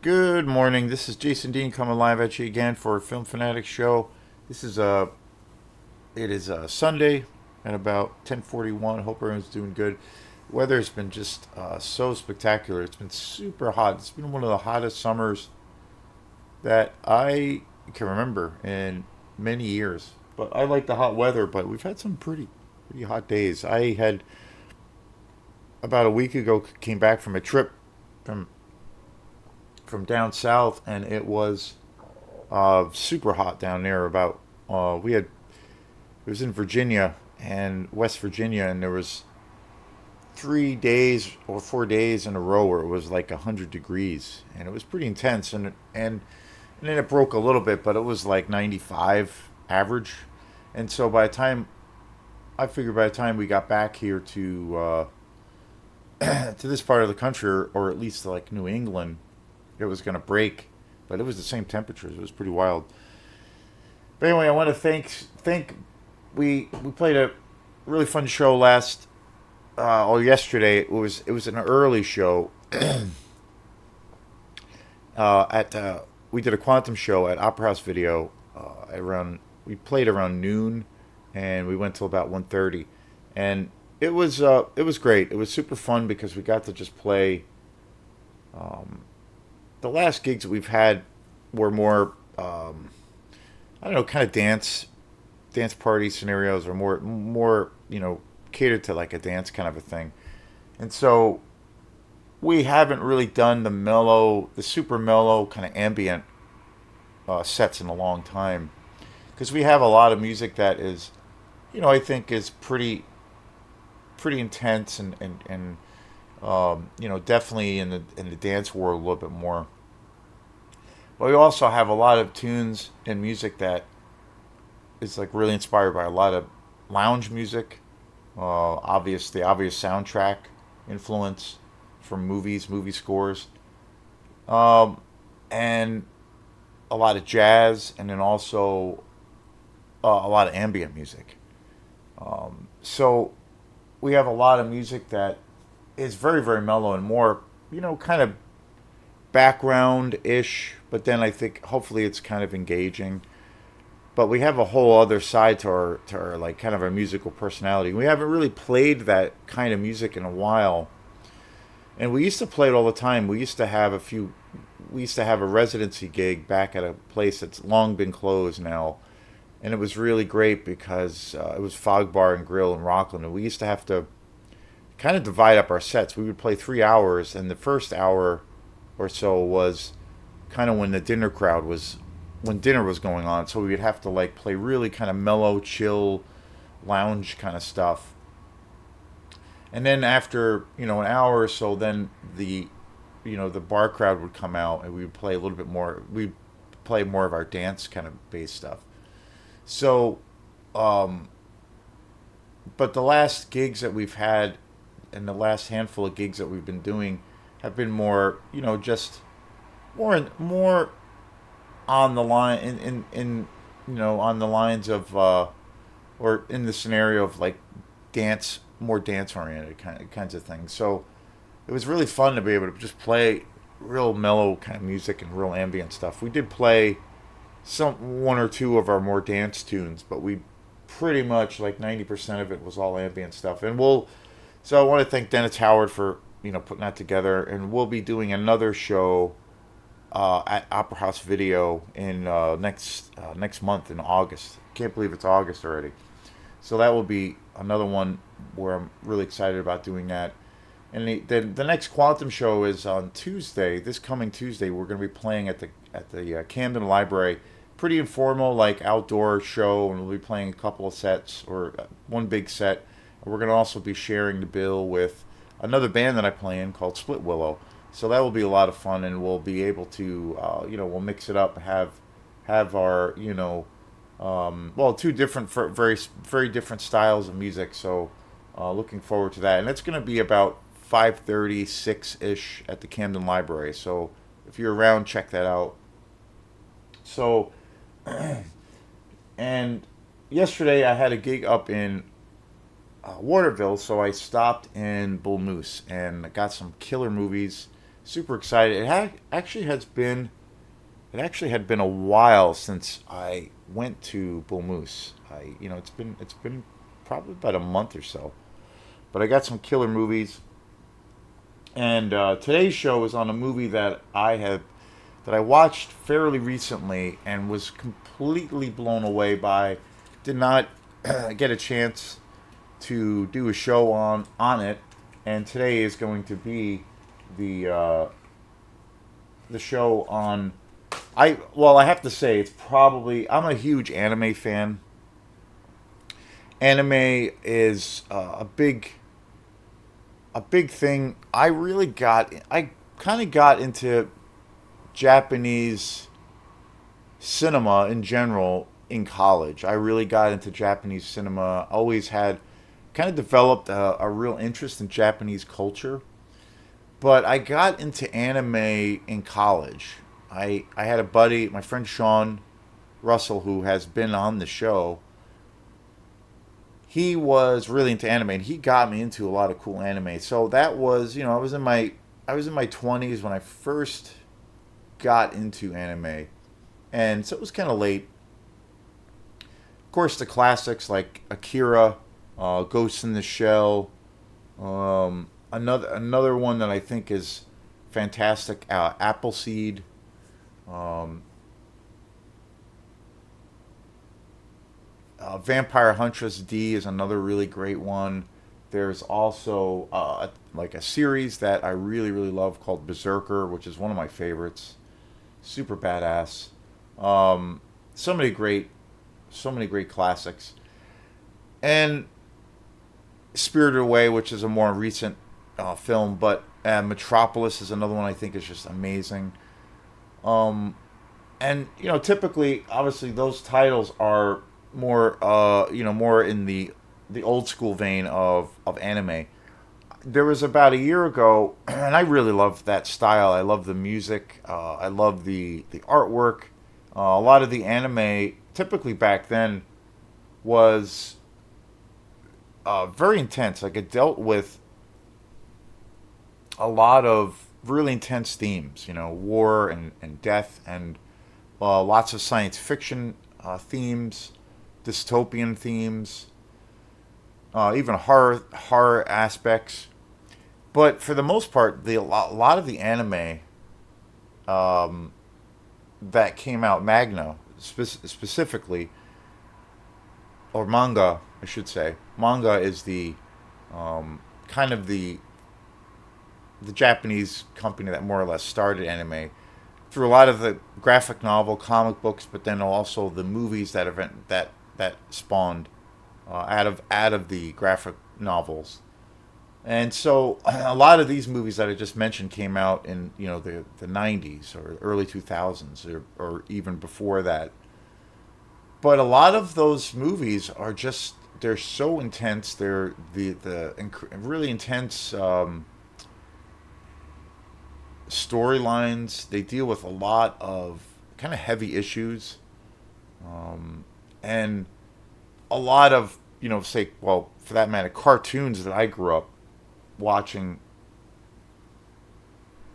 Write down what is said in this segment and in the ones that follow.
Good morning. This is Jason Dean coming live at you again for a Film Fanatic show. This is it is Sunday at about 10:41. Hope everyone's doing good. Weather's been just so spectacular. It's been super hot. It's been one of the hottest summers that I can remember in many years. But I like the hot weather. But we've had some pretty hot days. I had about a week ago came back from a trip from from down south, and it was super hot down there. About we had it was in Virginia and West Virginia, and there was 3 days or 4 days in a row where it was like 100 degrees, and it was pretty intense. And then it broke a little bit, but it was like 95 average. And so by the time I figured by the time we got back here to this part of the country, or at least like New England, it was going to break. But it was the same temperatures. It was pretty wild. But anyway, I want to thank we played a really fun show last or yesterday. It was an early show at we did a quantum show at Opera House Video around we played around noon, and we went till about 1:30, and it was great. It was super fun because we got to just play. The last gigs that we've had were more I don't know, kind of dance party scenarios, or more catered to like a dance kind of a thing. And so we haven't really done the super mellow kind of ambient sets in a long time, because we have a lot of music that is, I think is pretty intense, and definitely in the dance world a little bit more. But we also have a lot of tunes and music that is like really inspired by a lot of lounge music, the obvious soundtrack influence from movie scores, um, and a lot of jazz, and then also a lot of ambient music. So we have a lot of music that is very, very mellow and more, kind of background ish, but then I think hopefully it's kind of engaging. But we have a whole other side to our like kind of our musical personality. We haven't really played that kind of music in a while, and we used to play it all the time. We used to have a residency gig back at a place that's long been closed now, and it was really great because it was Fog Bar and Grill in Rockland, and we used to have to kind of divide up our sets. We would play 3 hours, and the first hour or so was kind of when the dinner crowd was when dinner was going on. So we would have to like play really kind of mellow, chill, lounge kind of stuff. And then after an hour or so, then the bar crowd would come out, and we would play a little bit more. We'd play more of our dance kind of bass stuff. So, um, but the last gigs that we've had, and the last handful of gigs that we've been doing, have been more, just more on the line in on the lines of or in the scenario of like more dance oriented kinds of things. So it was really fun to be able to just play real mellow kind of music and real ambient stuff. We did play some one or two of our more dance tunes, but we pretty much like 90% of it was all ambient stuff. And so I want to thank Dennis Howard for putting that together, and we'll be doing another show at Opera House Video in next month in August. Can't believe it's August already. So that will be another one where I'm really excited about doing that. And the next Quantum show is on Tuesday. This coming Tuesday, we're going to be playing at the Camden Library. Pretty informal, like outdoor show, and we'll be playing a couple of sets, or one big set. And we're going to also be sharing the bill with another band that I play in called Split Willow. So that will be a lot of fun, and we'll be able to, we'll mix it up, have our, two different, very, very different styles of music. So looking forward to that. And it's going to be about 5:36 ish at the Camden Library. So if you're around, check that out. So, and yesterday I had a gig up in Waterville, so I stopped in Bull Moose and got some killer movies, super excited. It actually had been a while since I went to Bull Moose. It's been probably about a month or so. But I got some killer movies, and today's show is on a movie that I watched fairly recently and was completely blown away by. Did not get a chance to do a show on it, and today is going to be the the show on. I have to say it's probably I'm a huge anime fan. Anime is a big thing. I kind of got into Japanese cinema in general in college. I really got into Japanese cinema. Always had kind of developed a real interest in Japanese culture. But I got into anime in college. I had a buddy, my friend Sean Russell, who has been on the show. He was really into anime, and he got me into a lot of cool anime. So that was, I was in my 20s when I first got into anime, and so it was kind of late. Of course, the classics like Akira, Ghost in the Shell, another one that I think is fantastic, Appleseed. Um, Vampire Huntress D is another really great one. There's also like a series that I really really love called Berserker, which is one of my favorites. Super badass. Um, so many great, so many great classics, and Spirited Away, which is a more recent film, but Metropolis is another one I think is just amazing. Um, and typically, obviously, those titles are more in the old school vein of anime. There was about a year ago, and I really loved that style. I love the music. I love the artwork. A lot of the anime, typically back then, was very intense. Like it dealt with a lot of really intense themes. War and death, and lots of science fiction themes, dystopian themes, even horror aspects. But for the most part, a lot of the anime um, that came out, specifically, or manga, I should say, manga is the kind of the Japanese company that more or less started anime through a lot of the graphic novel, comic books, but then also the movies that spawned out of the graphic novels. And so a lot of these movies that I just mentioned came out in the 90s or early 2000s, or even before that. But a lot of those movies are just they're so intense. They're really intense storylines. They deal with a lot of kind of heavy issues, and a lot of say, well, for that matter, cartoons that I grew up watching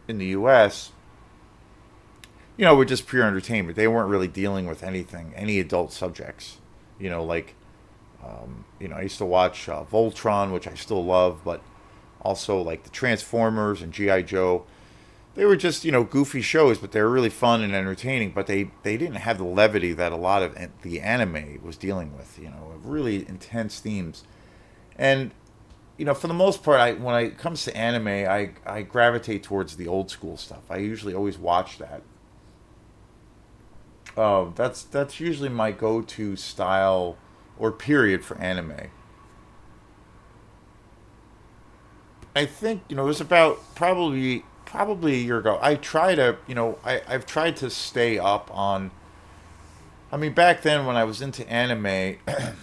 in the U.S. Were just pure entertainment. They weren't really dealing with any adult subjects. Like I used to watch Voltron, which I still love, but also like the Transformers and GI Joe. They were just goofy shows, but they were really fun and entertaining. But they didn't have the levity that a lot of the anime was dealing with. Really intense themes. And for the most part, when it comes to anime, I gravitate towards the old school stuff. I usually always watch that. That's usually my go-to style or period for anime. I think it was about probably a year ago. I try to I've tried to stay up on. I mean, back then when I was into anime, it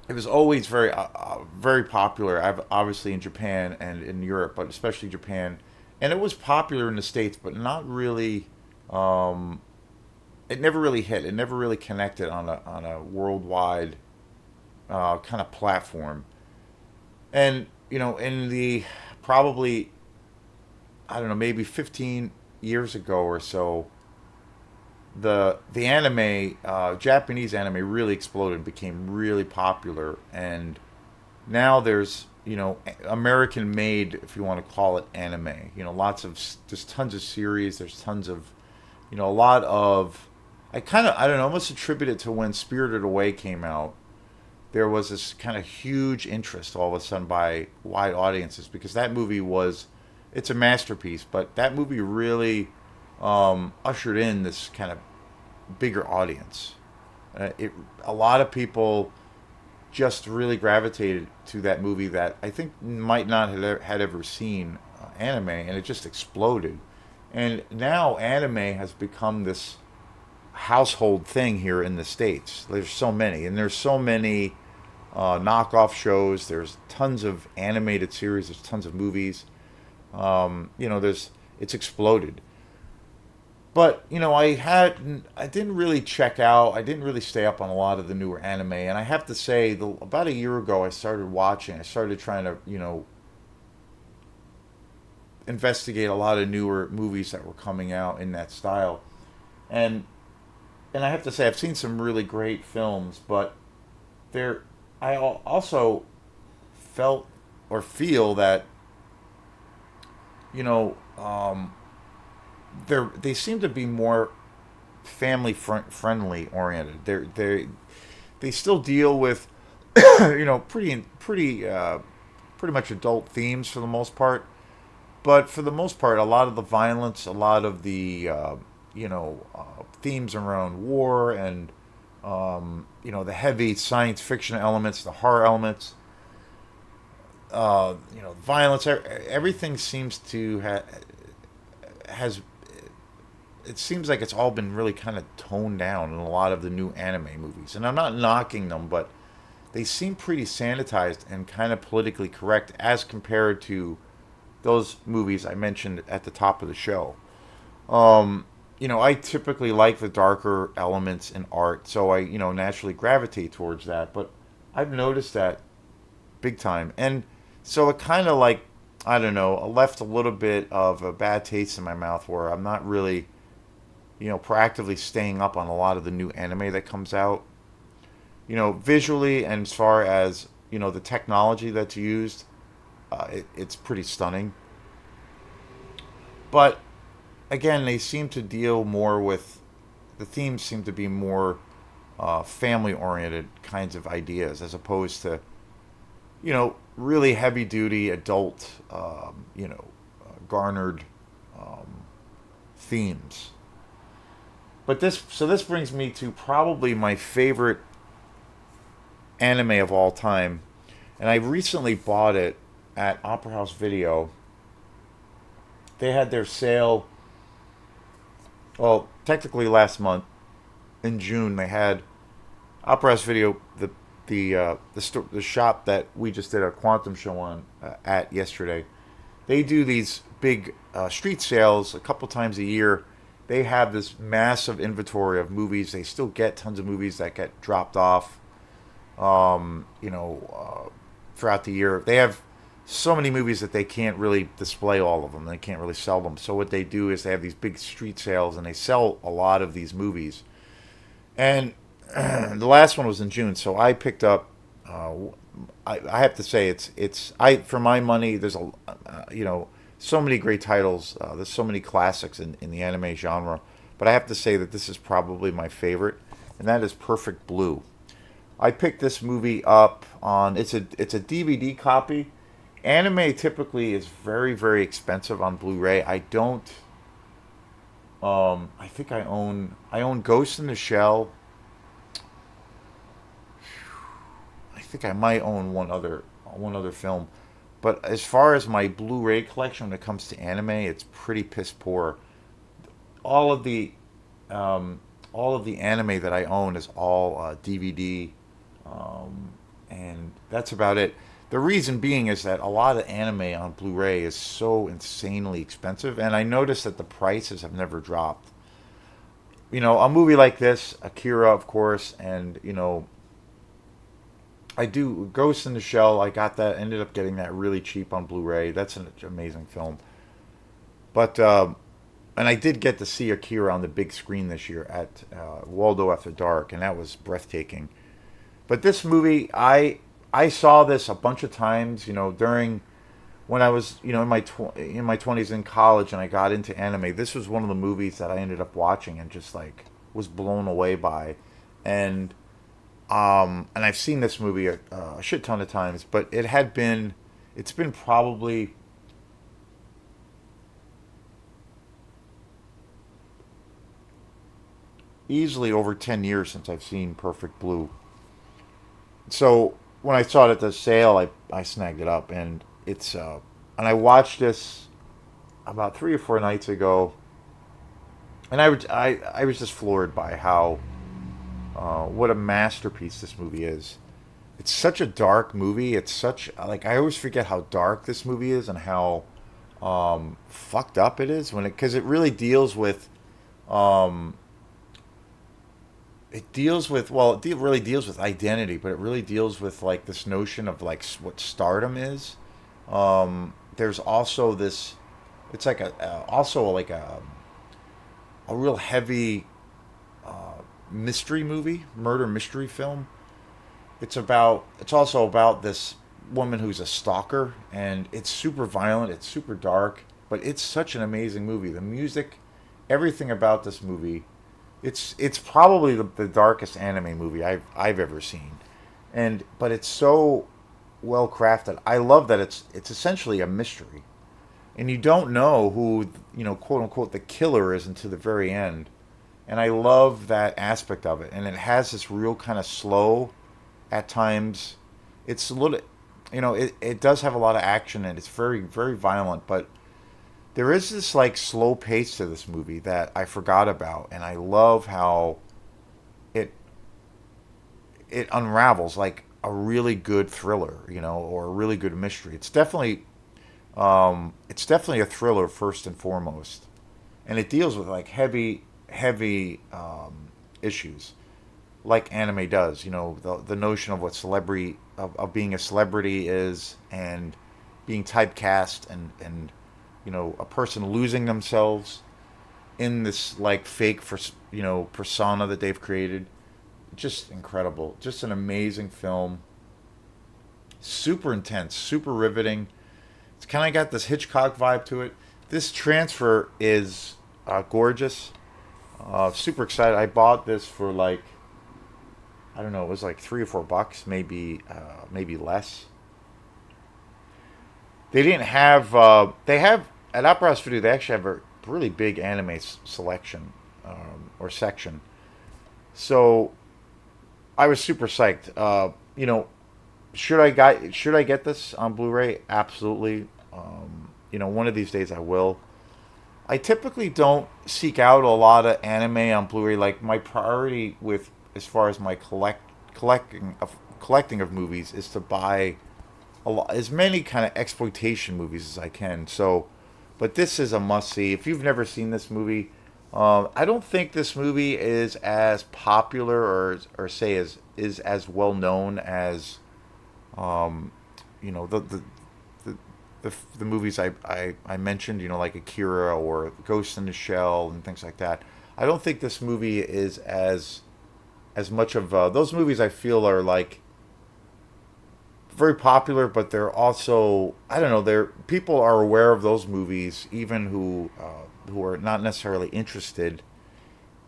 was always very popular. I've obviously in Japan and in Europe, but especially Japan, and it was popular in the States, but not really. Um, it never really hit. It never really connected on a worldwide kind of platform. And in the probably I don't know, maybe 15 years ago or so, the anime, Japanese anime, really exploded, became really popular, and now there's, American made, if you want to call it, anime. There's tons of series. There's tons of, a lot of. I don't know, almost attribute it to when Spirited Away came out. There was this kind of huge interest all of a sudden by wide audiences because that movie was, it's a masterpiece, but that movie really ushered in this kind of bigger audience. A lot of people just really gravitated to that movie that I think might not had ever seen anime, and it just exploded. And now anime has become this household thing here in the states. There's so many, and there's so many knockoff shows. There's tons of animated series. There's tons of movies. There's it's exploded. But I didn't really check out. I didn't really stay up on a lot of the newer anime, and I have to say, about a year ago, I started watching. I started trying to investigate a lot of newer movies that were coming out in that style, and I have to say, I've seen some really great films, but there, also felt or feel that you know they seem to be more friendly oriented. They still deal with pretty much adult themes for the most part, but for the most part, a lot of the violence, a lot of the themes around war and the heavy science fiction elements, the horror elements, violence, everything seems to has it seems like it's all been really kind of toned down in a lot of the new anime movies. And I'm not knocking them, but they seem pretty sanitized and kind of politically correct as compared to those movies I mentioned at the top of the show. I typically like the darker elements in art, so I, naturally gravitate towards that. But I've noticed that big time. And so it kind of like, I don't know, left a little bit of a bad taste in my mouth where I'm not really proactively staying up on a lot of the new anime that comes out. Visually and as far as the technology that's used, it's pretty stunning. But again, they seem to deal more with the themes seem to be more family oriented kinds of ideas as opposed to really heavy duty adult garnered themes. But this brings me to probably my favorite anime of all time, and I recently bought it at Opera House Video. They had their sale. Well, technically last month in June they had Opera House Video, the shop that we just did a quantum show on at yesterday. They do these big street sales a couple times a year. They have this massive inventory of movies. They still get tons of movies that get dropped off, throughout the year. They have so many movies that they can't really display all of them. They can't really sell them. So what they do is they have these big street sales and they sell a lot of these movies. And the last one was in June, so I picked up. I have to say it's I for my money. There's so many great titles. There's so many classics in the anime genre, but I have to say that this is probably my favorite, and that is Perfect Blue. I picked this movie up on it's a DVD copy. Anime typically is very very expensive on Blu-ray. I don't. I think I own Ghost in the Shell. I think I might own one other film, but as far as my Blu-ray collection when it comes to anime, it's pretty piss poor. All of the all of the anime that I own is all DVD, and that's about it. The reason being is that a lot of anime on Blu-ray is so insanely expensive, and I noticed that the prices have never dropped. A movie like this, Akira, of course, and I do Ghost in the Shell. I got that. Ended up getting that really cheap on Blu-ray. That's an amazing film. But and I did get to see Akira on the big screen this year at Waldo After Dark, and that was breathtaking. But this movie, I saw this a bunch of times. During when I was in my 20s in college, and I got into anime. This was one of the movies that I ended up watching and just like was blown away by, and and I've seen this movie a shit ton of times. But it's been probably easily over 10 years since I've seen Perfect Blue. So when I saw it at the sale, I snagged it up, and I watched this about 3 or 4 nights ago, and I was just floored by how what a masterpiece this movie is. It's such a dark movie. It's such like I always forget how dark this movie is and how fucked up it is when it because it really deals with um, really deals with identity, but it really deals with like this notion of like what stardom is. There's also this. It's like also like a real heavy mystery movie, murder mystery film. It's also about this woman who's a stalker, and it's super violent, it's super dark, but it's such an amazing movie. The music, everything about this movie, it's probably the darkest anime movie I've ever seen. And but it's so well crafted. I love that it's essentially a mystery. And you don't know who, quote unquote the killer is until the very end. And I love that aspect of it. And it has this real kind of slow at times. It's a little, it does have a lot of action and it's very, very violent. But there is this like slow pace to this movie that I forgot about. And I love how it, it unravels like a really good thriller, or a really good mystery. It's definitely a thriller first and foremost. And it deals with like heavy issues like anime does. The notion of what celebrity of being a celebrity is, and being typecast, and a person losing themselves in this like fake for persona that they've created. Just incredible, just an amazing film, super intense, super riveting. It's kind of got this Hitchcock vibe to it. This transfer is gorgeous. Super excited. I bought this for like, I don't know, it was like $3 or $4, maybe less. They didn't have. They have at Opera House Video. They actually have a really big anime selection, or section. So I was super psyched. Should I get this on Blu-ray? Absolutely. One of these days I will. I typically don't seek out a lot of anime on Blu-ray. Like my priority with as far as my collecting of movies is to buy as many kind of exploitation movies as I can. So, but this is a must see. If you've never seen this movie, I don't think this movie is as popular or say is as well known as you know the, the movies I mentioned, like Akira or Ghost in the Shell and things like that. I don't think this movie is as much of those movies. I feel are like very popular, but they're also, I don't know. They're people are aware of those movies, even who are not necessarily interested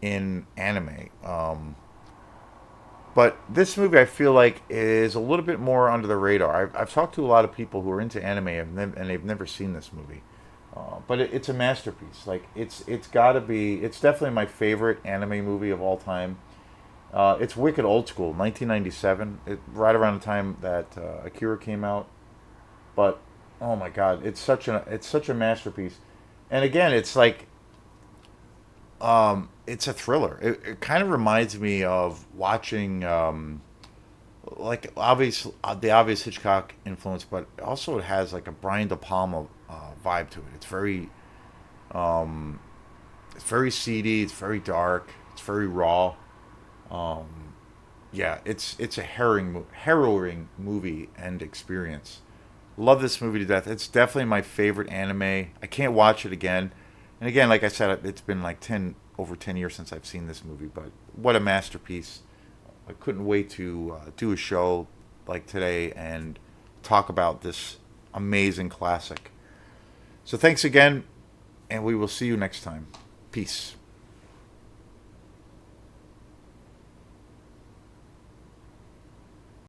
in anime. But this movie, I feel like, is a little bit more under the radar. I've talked to a lot of people who are into anime and they've never seen this movie. But it's a masterpiece. Like it's got to be. It's definitely my favorite anime movie of all time. It's wicked old school, 1997, right around the time that Akira came out. But oh my God, it's such a masterpiece. And again, it's like it's a thriller. It kind of reminds me of watching like the obvious Hitchcock influence, but also it has like a Brian De Palma vibe to it. Um, it's very seedy. It's very dark. It's very raw. Um, yeah, it's a harrowing movie and experience. Love this movie to death. It's definitely my favorite anime. I can't watch it again. And again, like I said, it's been like 10 years since I've seen this movie, but what a masterpiece! I couldn't wait to do a show like today and talk about this amazing classic. So thanks again, and we will see you next time. Peace.